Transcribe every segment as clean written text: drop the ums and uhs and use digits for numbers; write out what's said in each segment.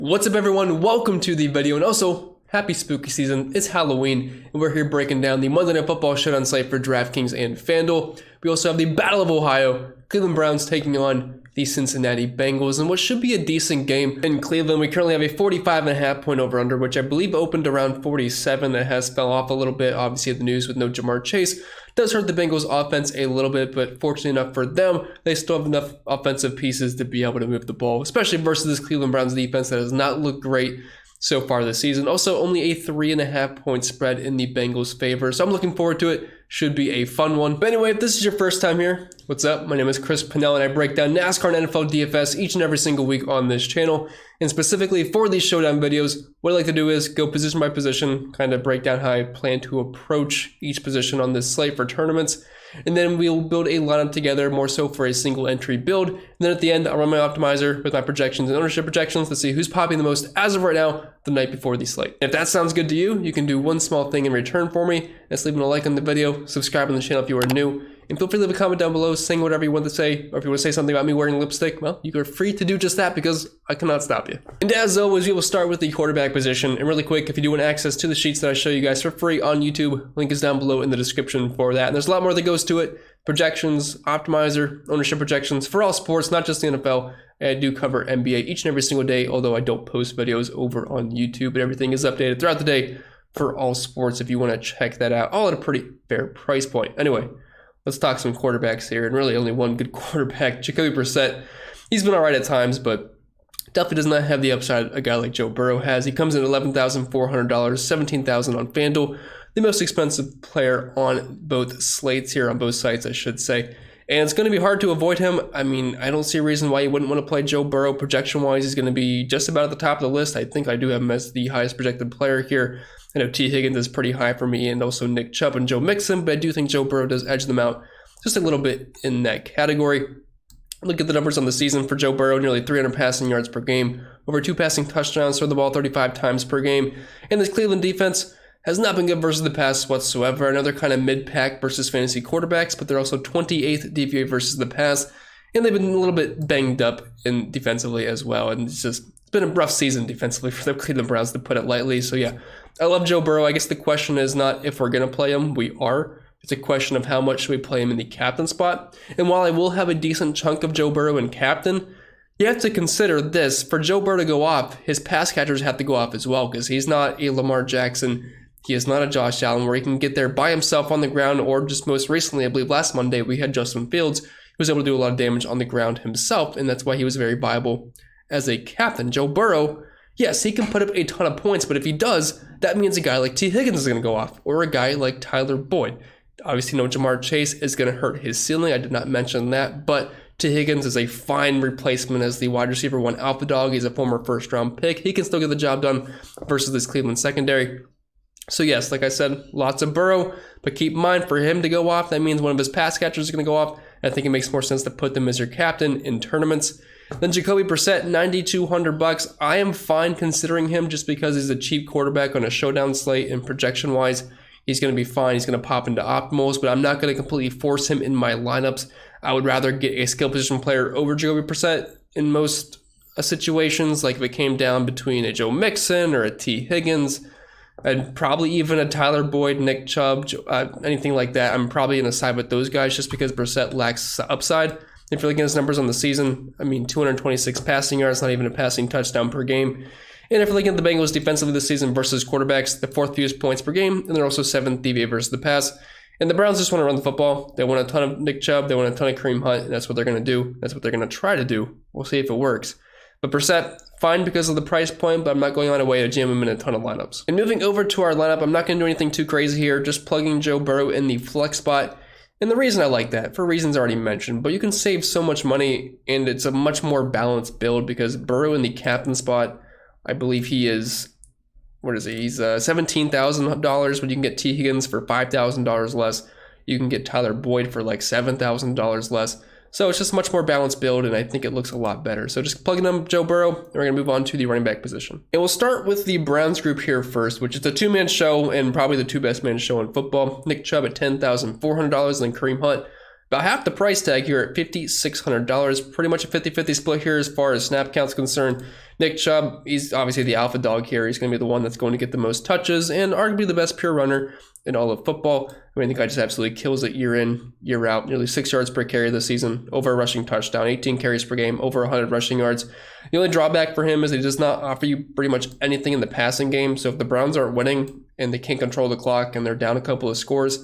What's up everyone, welcome to the video, and also happy spooky season. It's Halloween and we're here breaking down the Monday Night Football Showdown slate for DraftKings and FanDuel. We also have the Battle of Ohio, Cleveland Browns taking on the Cincinnati Bengals and what should be a decent game in Cleveland. We currently have a 45.5 point over under, which I believe opened around 47. That has fell off a little bit, obviously, at the news with no Jamar Chase. Does hurt the Bengals offense a little bit, but fortunately enough for them, they still have enough offensive pieces to be able to move the ball, especially versus this Cleveland Browns defense that has not looked great so far this season. Also, only a 3.5 point spread in the Bengals' favor, so I'm looking forward to it. Should be a fun one. But anyway, if this is your first time here, what's up? My name is Chris Pennell, and I break down NASCAR and NFL DFS each and every single week on this channel. And specifically for these showdown videos, what I like to do is go position by position, kind of break down how I plan to approach each position on this slate for tournaments. And then we'll build a lineup together, more so for a single entry build. And then at the end, I'll run my optimizer with my projections and ownership projections to see who's popping the most as of right now, the night before the slate. If that sounds good to you, you can do one small thing in return for me. That's leaving a like on the video, subscribe on the channel if you are new, and feel free to leave a comment down below saying whatever you want to say, or if you want to say something about me wearing lipstick, well, you are free to do just that because I cannot stop you. And as always, we will start with the quarterback position. And really quick, if you do want access to the sheets that I show you guys for free on YouTube, link is down below in the description for that. And there's a lot more that goes to it. Projections, optimizer, ownership projections for all sports, not just the NFL. I do cover NBA each and every single day, although I don't post videos over on YouTube, but everything is updated throughout the day for all sports if you want to check that out, all at a pretty fair price point. Anyway, let's talk some quarterbacks here, and really only one good quarterback, Jacoby Brissett. He's been all right at times, but definitely does not have the upside a guy like Joe Burrow has. He comes in at $11,400, $17,000 on FanDuel, the most expensive player on both slates here, on both sites, I should say. And it's going to be hard to avoid him. I mean, I don't see a reason why you wouldn't want to play Joe Burrow. Projection-wise, he's going to be just about at the top of the list. I think I do have him as the highest projected player here. I know T. Higgins is pretty high for me, and also Nick Chubb and Joe Mixon, but I do think Joe Burrow does edge them out just a little bit in that category. Look at the numbers on the season for Joe Burrow, nearly 300 passing yards per game, over 2 passing touchdowns, throw the ball 35 times per game. And this Cleveland defense has not been good versus the pass whatsoever. I know they're kind of mid-pack versus fantasy quarterbacks, but they're also 28th DVA versus the pass, and they've been a little bit banged up in defensively as well. And it's been a rough season defensively for the Cleveland Browns, to put it lightly. So yeah, I love Joe Burrow. I guess the question is not if we're going to play him. We are. It's a question of how much should we play him in the captain spot. And while I will have a decent chunk of Joe Burrow in captain, you have to consider this. For Joe Burrow to go off, his pass catchers have to go off as well, because he's not a Lamar Jackson. He is not a Josh Allen where he can get there by himself on the ground, or just most recently, I believe last Monday, we had Justin Fields, who was able to do a lot of damage on the ground himself, and that's why he was very viable as a captain. Joe Burrow, yes, he can put up a ton of points, but if he does, that means a guy like T. Higgins is going to go off, or a guy like Tyler Boyd. Obviously, no Jamar Chase is going to hurt his ceiling. I did not mention that, but T. Higgins is a fine replacement as the wide receiver 1 alpha dog. He's a former first-round pick. He can still get the job done versus this Cleveland secondary. So yes, like I said, lots of Burrow, but keep in mind, for him to go off, that means one of his pass catchers is going to go off. I think it makes more sense to put them as your captain in tournaments. Then Jacoby Brissett, $9,200. I am fine considering him just because he's a cheap quarterback on a showdown slate, and projection-wise, he's going to be fine. He's going to pop into optimals, but I'm not going to completely force him in my lineups. I would rather get a skill position player over Jacoby Brissett in most situations, like if it came down between a Joe Mixon or a T. Higgins, and probably even a Tyler Boyd, Nick Chubb, anything like that. I'm probably going to side with those guys just because Brissett lacks upside. If you're looking at his numbers on the season, I mean, 226 passing yards, not even a passing touchdown per game. And if you're looking at the Bengals defensively this season versus quarterbacks, the 4th fewest points per game, and they're also 7th DVA versus the pass. And the Browns just want to run the football. They want a ton of Nick Chubb. They want a ton of Kareem Hunt, and that's what they're going to do. That's what they're going to try to do. We'll see if it works. But Brissett, fine because of the price point, but I'm not going on a way to jam him in a ton of lineups. And moving over to our lineup, I'm not going to do anything too crazy here, just plugging Joe Burrow in the flex spot. And the reason I like that, for reasons already mentioned, but you can save so much money, and it's a much more balanced build because Burrow in the captain spot, I believe he is, what is he? He's $17,000, but you can get T. Higgins for $5,000 less. You can get Tyler Boyd for like $7,000 less. So it's just a much more balanced build, and I think it looks a lot better. So just plugging in Joe Burrow, and we're going to move on to the running back position. And we'll start with the Browns group here first, which is a 2-man show and probably the 2 best man show in football. Nick Chubb at $10,400, and then Kareem Hunt about half the price tag here at $5,600. Pretty much a 50-50 split here as far as snap count's concerned. Nick Chubb, he's obviously the alpha dog here. He's going to be the one that's going to get the most touches and arguably the best pure runner in all of football. I mean, the guy just absolutely kills it year in, year out. Nearly 6 yards per carry this season, over a rushing touchdown, 18 carries per game, over 100 rushing yards. The only drawback for him is he does not offer you pretty much anything in the passing game. So if the Browns aren't winning and they can't control the clock and they're down a couple of scores,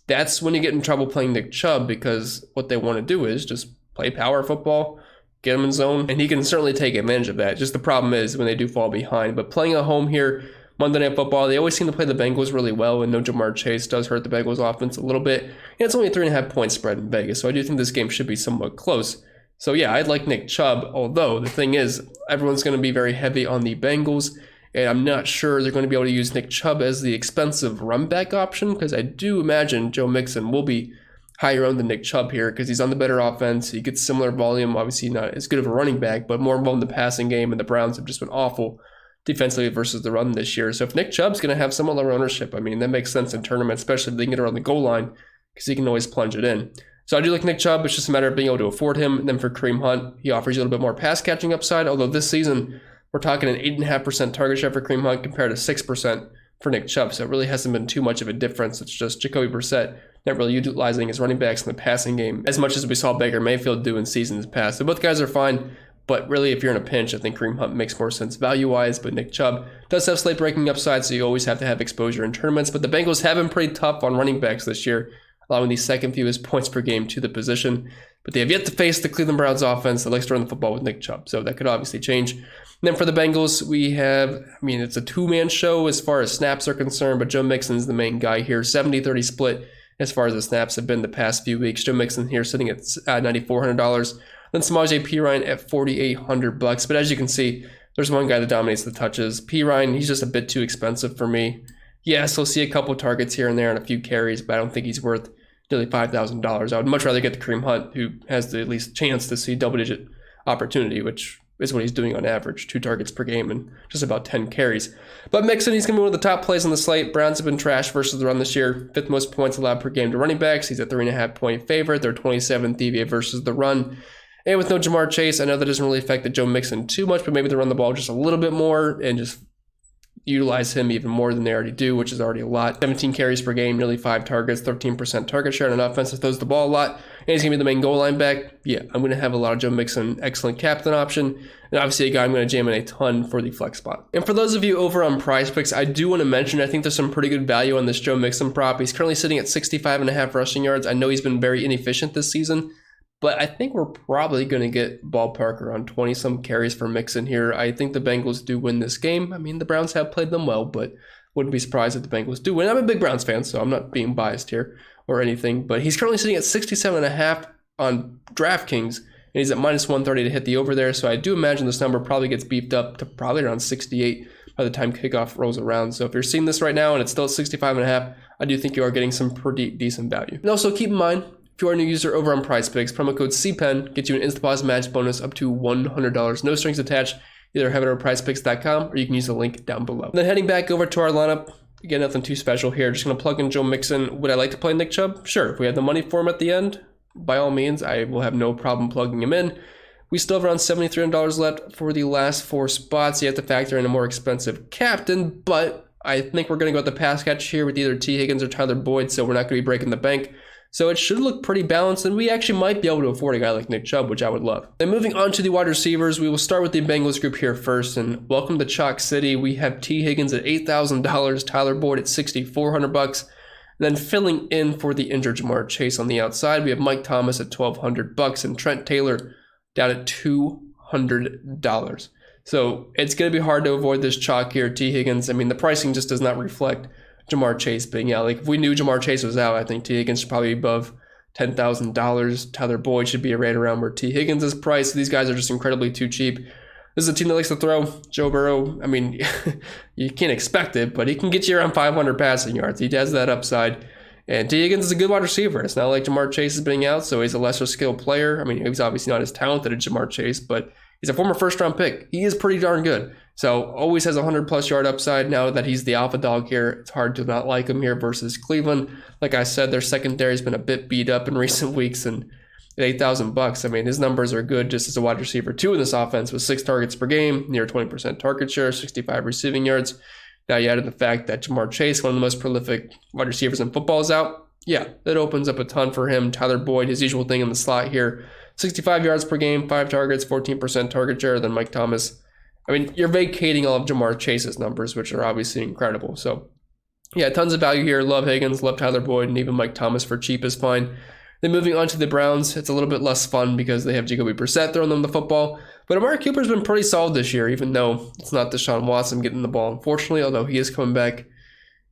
that's when you get in trouble playing Nick Chubb, because what they want to do is just play power football, get him in zone, and he can certainly take advantage of that. Just the problem is when they do fall behind. But playing at home here, Monday Night Football, they always seem to play the Bengals really well, and no Jamar Chase does hurt the Bengals offense a little bit. And it's only a 3.5 point spread in Vegas, so I do think this game should be somewhat close. So yeah, I'd like Nick Chubb, although the thing is, everyone's going to be very heavy on the Bengals, and I'm not sure they're going to be able to use Nick Chubb as the expensive run back option, because I do imagine Joe Mixon will be higher owned than Nick Chubb here because he's on the better offense. He gets similar volume, obviously not as good of a running back, but more involved in the passing game, and the Browns have just been awful defensively versus the run this year. So if Nick Chubb's going to have somewhat lower ownership, I mean, that makes sense in tournaments, especially if they can get around the goal line, because he can always plunge it in. So I do like Nick Chubb. It's just a matter of being able to afford him. And then for Kareem Hunt, he offers you a little bit more pass catching upside, although this season we're talking an 8.5% target share for Kareem Hunt compared to 6% for Nick Chubb. So it really hasn't been too much of a difference. It's just Jacoby Brissett not really utilizing his running backs in the passing game as much as we saw Baker Mayfield do in seasons past. So both guys are fine, but really if you're in a pinch, I think Kareem Hunt makes more sense value-wise, but Nick Chubb does have slate breaking upside, so you always have to have exposure in tournaments. But the Bengals have been pretty tough on running backs this year, allowing the second fewest points per game to the position. But they have yet to face the Cleveland Browns offense that likes to run the football with Nick Chubb, so that could obviously change. And then for the Bengals, we have, I mean, it's a two-man show as far as snaps are concerned, but Joe Mixon's the main guy here. 70-30 split as far as the snaps have been the past few weeks. Joe Mixon here sitting at $9,400. Then Samaje Perine at $4,800. But as you can see, there's one guy that dominates the touches. Perine, he's just a bit too expensive for me. Yes, he'll see a couple targets here and there and a few carries, but I don't think he's worth nearly $5,000. I would much rather get the Kareem Hunt, who has the at least chance to see double-digit opportunity, which is what he's doing on average, 2 targets per game and just about 10 carries. But Mixon, he's going to be one of the top plays on the slate. Browns have been trash versus the run this year. 5th most points allowed per game to running backs. He's a 3.5 point favorite. They're 27th DVA versus the run. And with no Jamar Chase, I know that doesn't really affect the Joe Mixon too much, but maybe they run the ball just a little bit more and just utilize him even more than they already do, which is already a lot. 17 carries per game, nearly 5 targets, 13% target share on an offense that throws the ball a lot. And he's going to be the main goal line back. Yeah, I'm going to have a lot of Joe Mixon, excellent captain option. And obviously a guy I'm going to jam in a ton for the flex spot. And for those of you over on Prize Picks, I do want to mention, I think there's some pretty good value on this Joe Mixon prop. He's currently sitting at 65.5 rushing yards. I know he's been very inefficient this season, but I think we're probably going to get ballpark around 20-some carries for Mixon here. I think the Bengals do win this game. I mean, the Browns have played them well, but wouldn't be surprised if the Bengals do win. I'm a big Browns fan, so I'm not being biased here or anything. But he's currently sitting at 67.5 on DraftKings, and he's at minus 130 to hit the over there. So I do imagine this number probably gets beefed up to probably around 68 by the time kickoff rolls around. So if you're seeing this right now and it's still at 65.5, I do think you are getting some pretty decent value. And also keep in mind, if you are a new user over on Prize Picks, promo code CPEN gets you an instant deposit match bonus up to $100. No strings attached. Either have it over prizepicks.com or you can use the link down below. Then heading back over to our lineup, again, nothing too special here. Just going to plug in Joe Mixon. Would I like to play Nick Chubb? Sure. If we have the money for him at the end, by all means, I will have no problem plugging him in. We still have around $73 left for the last 4 spots. You have to factor in a more expensive captain, but I think we're going to go with the pass catch here with either T. Higgins or Tyler Boyd, so we're not going to be breaking the bank. So it should look pretty balanced, and we actually might be able to afford a guy like Nick Chubb, which I would love. Then moving on to the wide receivers, we will start with the Bengals group here first, and welcome to Chalk City. We have T. Higgins at $8,000, Tyler Boyd at $6,400, then filling in for the injured Jamar Chase on the outside, we have Mike Thomas at $1,200, and Trent Taylor down at $200. So it's going to be hard to avoid this chalk here, T. Higgins. I mean, the pricing just does not reflect Jamar Chase being out. Like, if we knew Jamar Chase was out, I think T. Higgins should probably be above $10,000. Tyler Boyd should be right around where T. Higgins is priced. These guys are just incredibly too cheap. This is a team that likes to throw. Joe Burrow, I mean, you can't expect it, but he can get you around 500 passing yards. He has that upside. And T. Higgins is a good wide receiver. It's not like Jamar Chase is being out, so he's a lesser skilled player. I mean, he's obviously not as talented as Jamar Chase, but he's a former first-round pick. He is pretty darn good. So always has a 100+ yard upside. Now that he's the alpha dog here, it's hard to not like him here versus Cleveland. Like I said, their secondary has been a bit beat up in recent weeks, and at $8,000, I mean, his numbers are good just as a wide receiver 2 in this offense with 6 targets per game, near 20% target share, 65 receiving yards. Now you add in the fact that Jamar Chase, one of the most prolific wide receivers in football, is out. Yeah, that opens up a ton for him. Tyler Boyd, his usual thing in the slot here, 65 yards per game, 5 targets, 14% target share. Then Mike Thomas. I mean, you're vacating all of Jamar Chase's numbers, which are obviously incredible. So, yeah, tons of value here. Love Higgins, love Tyler Boyd, and even Mike Thomas for cheap is fine. Then moving on to the Browns, it's a little bit less fun because they have Jacoby Brissett throwing them the football. But Amari Cooper's been pretty solid this year, even though it's not Deshaun Watson getting the ball, unfortunately, although he is coming back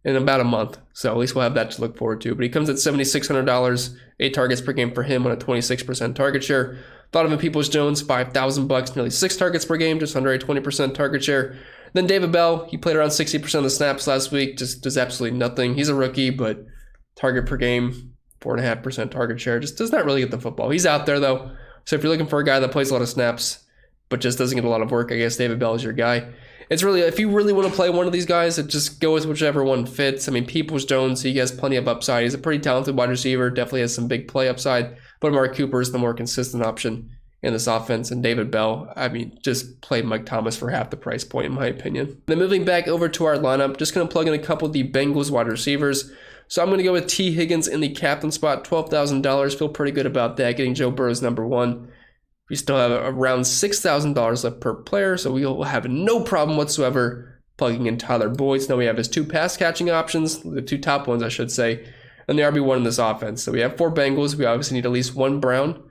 in about a month. So at least we'll have that to look forward to. But he comes at $7,600, 8 targets per game for him on a 26% target share. Donovan Peoples-Jones, $5,000, nearly 6 targets per game, just under a 20% target share. Then David Bell, he played around 60% of the snaps last week, just does absolutely nothing. He's a rookie, but target per game, 4.5% target share, just does not really get the football. He's out there though. So if you're looking for a guy that plays a lot of snaps, but just doesn't get a lot of work, I guess David Bell is your guy. It's really, if you really want to play one of these guys, it just go with whichever one fits. I mean, Peoples-Jones, he has plenty of upside. He's a pretty talented wide receiver, definitely has some big play upside. But Amari Cooper is the more consistent option in this offense. And David Bell, I mean, just play Mike Thomas for half the price point, in my opinion. Then moving back over to our lineup, just going to plug in a couple of the Bengals wide receivers. So I'm going to go with T. Higgins in the captain spot, $12,000. Feel pretty good about that, getting Joe Burrow's number 1. We still have around $6,000 left per player, so we will have no problem whatsoever plugging in Tyler Boyd. So now we have his 2 pass catching options, the 2 top ones, I should say, and the RB1 in this offense. So we have 4 Bengals. We obviously need at least 1 Brown,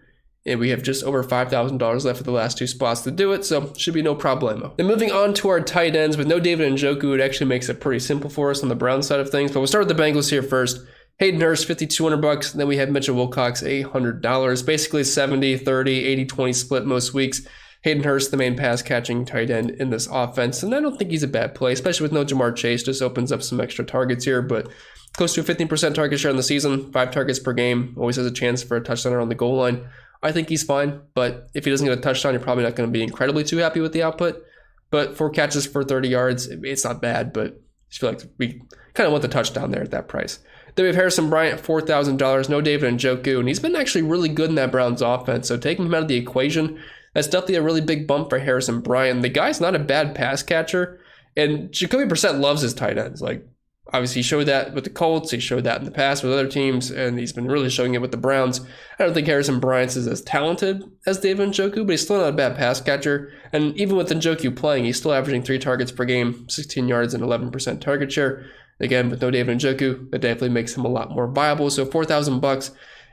and we have just over $5,000 left for the last 2 spots to do it, so should be no problemo. Then moving on to our tight ends, with no David Njoku, it actually makes it pretty simple for us on the Brown side of things. But we'll start with the Bengals here first. Hayden Hurst, $5,200, and then we have Mitchell Wilcox, $800. Basically 70, 30, 80, 20 split most weeks. Hayden Hurst, the main pass catching tight end in this offense, and I don't think he's a bad play, especially with no Jamar Chase. Just opens up some extra targets here, but close to a 15% target share in the season, 5 targets per game, always has a chance for a touchdown around the goal line. I think he's fine, but if he doesn't get a touchdown, you're probably not going to be incredibly too happy with the output. But 4 catches for 30 yards, it's not bad, but I just feel like we kind of want the touchdown there at that price. Then we have Harrison Bryant, $4,000, no David Njoku, and he's been actually really good in that Browns offense. So taking him out of the equation, that's definitely a really big bump for Harrison Bryant. The guy's not a bad pass catcher, and Jacoby Brissett loves his tight ends. Like, obviously he showed that with the Colts, he showed that in the past with other teams, and he's been really showing it with the Browns. I don't think Harrison Bryant is as talented as David Njoku, but he's still not a bad pass catcher. And even with Njoku playing, he's still averaging 3 targets per game, 16 yards, and 11% target share. Again, with no David Njoku, that definitely makes him a lot more viable. So $4,000,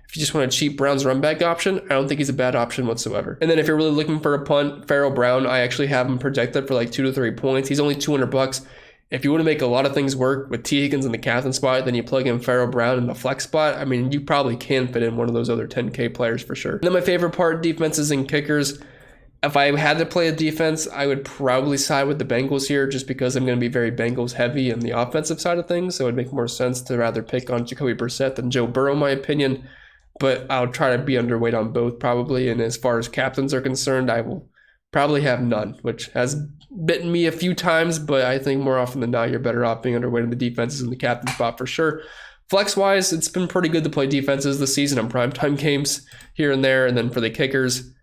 if you just want a cheap Browns run back option, I don't think he's a bad option whatsoever. And then if you're really looking for a punt, Pharaoh Brown, I actually have him projected for like 2 to 3 points. He's only $200. If you want to make a lot of things work with T. Higgins in the captain spot, then you plug in Pharaoh Brown in the flex spot. I mean, you probably can fit in one of those other 10K players for sure. And then my favorite part, defenses and kickers. If I had to play a defense, I would probably side with the Bengals here just because I'm going to be very Bengals heavy in the offensive side of things. So it would make more sense to rather pick on Jacoby Brissett than Joe Burrow, in my opinion. But I'll try to be underweight on both probably. And as far as captains are concerned, I will probably have none, which has bitten me a few times. But I think more often than not, you're better off being underweight in the defenses in the captain spot for sure. Flex-wise, it's been pretty good to play defenses this season on primetime games here and there. And then for the kickers,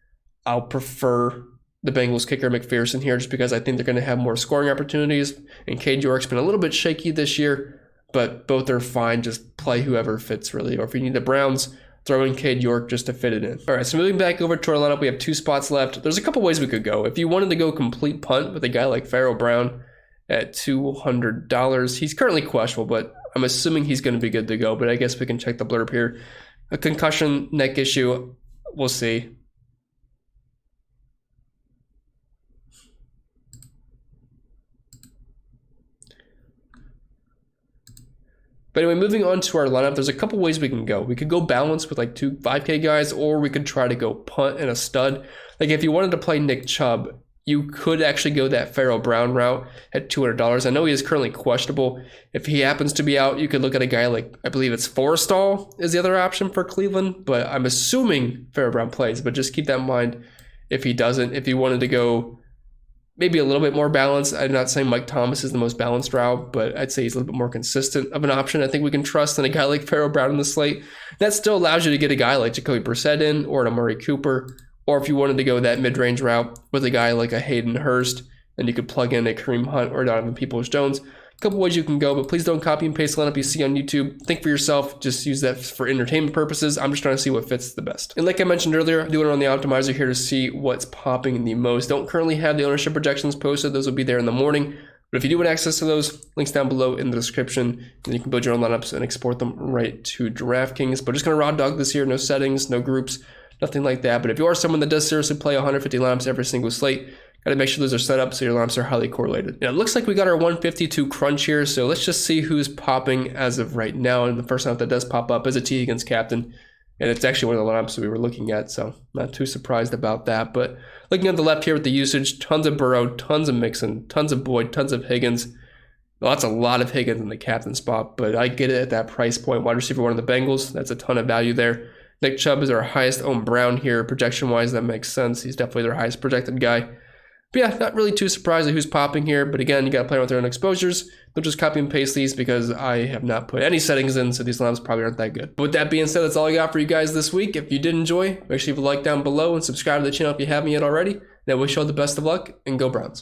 I'll prefer the Bengals kicker McPherson here just because I think they're going to have more scoring opportunities. And Cade York's been a little bit shaky this year, but both are fine. Just play whoever fits really. Or if you need the Browns, throw in Cade York just to fit it in. All right, so moving back over to our lineup, we have 2 spots left. There's a couple ways we could go. If you wanted to go complete punt with a guy like Pharaoh Brown at $200, he's currently questionable, but I'm assuming he's going to be good to go. But I guess we can check the blurb here. A concussion, neck issue, we'll see. But anyway, moving on to our lineup, there's a couple ways we can go. We could go balance with like 2 5K guys, or we could try to go punt and a stud. Like if you wanted to play Nick Chubb, you could actually go that Pharaoh Brown route at $200. I know he is currently questionable. If he happens to be out, you could look at a guy like, I believe it's Forrestall is the other option for Cleveland, but I'm assuming Pharaoh Brown plays. But just keep that in mind if he doesn't. If you wanted to go maybe a little bit more balanced. I'm not saying Mike Thomas is the most balanced route, but I'd say he's a little bit more consistent of an option. I think we can trust in a guy like Pharaoh Brown in the slate. That still allows you to get a guy like Jacoby Brissett in, or an Amari Cooper, or if you wanted to go that mid-range route with a guy like a Hayden Hurst, and you could plug in a Kareem Hunt or Donovan Peoples-Jones. A couple ways you can go, but please don't copy and paste the lineup you see on YouTube. Think for yourself. Just use that for entertainment purposes. I'm just trying to see what fits the best. And like I mentioned earlier, I'm doing it on the optimizer here to see what's popping the most. Don't currently have the ownership projections posted. Those will be there in the morning. But if you do want access to those, links down below in the description. And you can build your own lineups and export them right to DraftKings. But just going to raw dog this year. No settings, no groups, nothing like that. But if you are someone that does seriously play 150 lineups every single slate, got to make sure those are set up so your lineups are highly correlated. Now, it looks like we got our 152 crunch here, so let's just see who's popping as of right now. And the first lineup that does pop up is a T Higgins captain, and it's actually one of the lineups that we were looking at, so not too surprised about that. But looking at the left here with the usage, tons of Burrow, tons of Mixon, tons of Boyd, tons of Higgins. Well, that's a lot of Higgins in the captain spot, but I get it at that price point. Wide receiver one of the Bengals, that's a ton of value there. Nick Chubb is our highest owned Brown here. Projection-wise, that makes sense. He's definitely their highest projected guy. But yeah, not really too surprised at who's popping here. But again, you got to play with their own exposures. Don't just copy and paste these because I have not put any settings in, so these lineups probably aren't that good. But with that being said, that's all I got for you guys this week. If you did enjoy, make sure you leave a like down below and subscribe to the channel if you haven't yet already. And I wish you all the best of luck, and go Browns.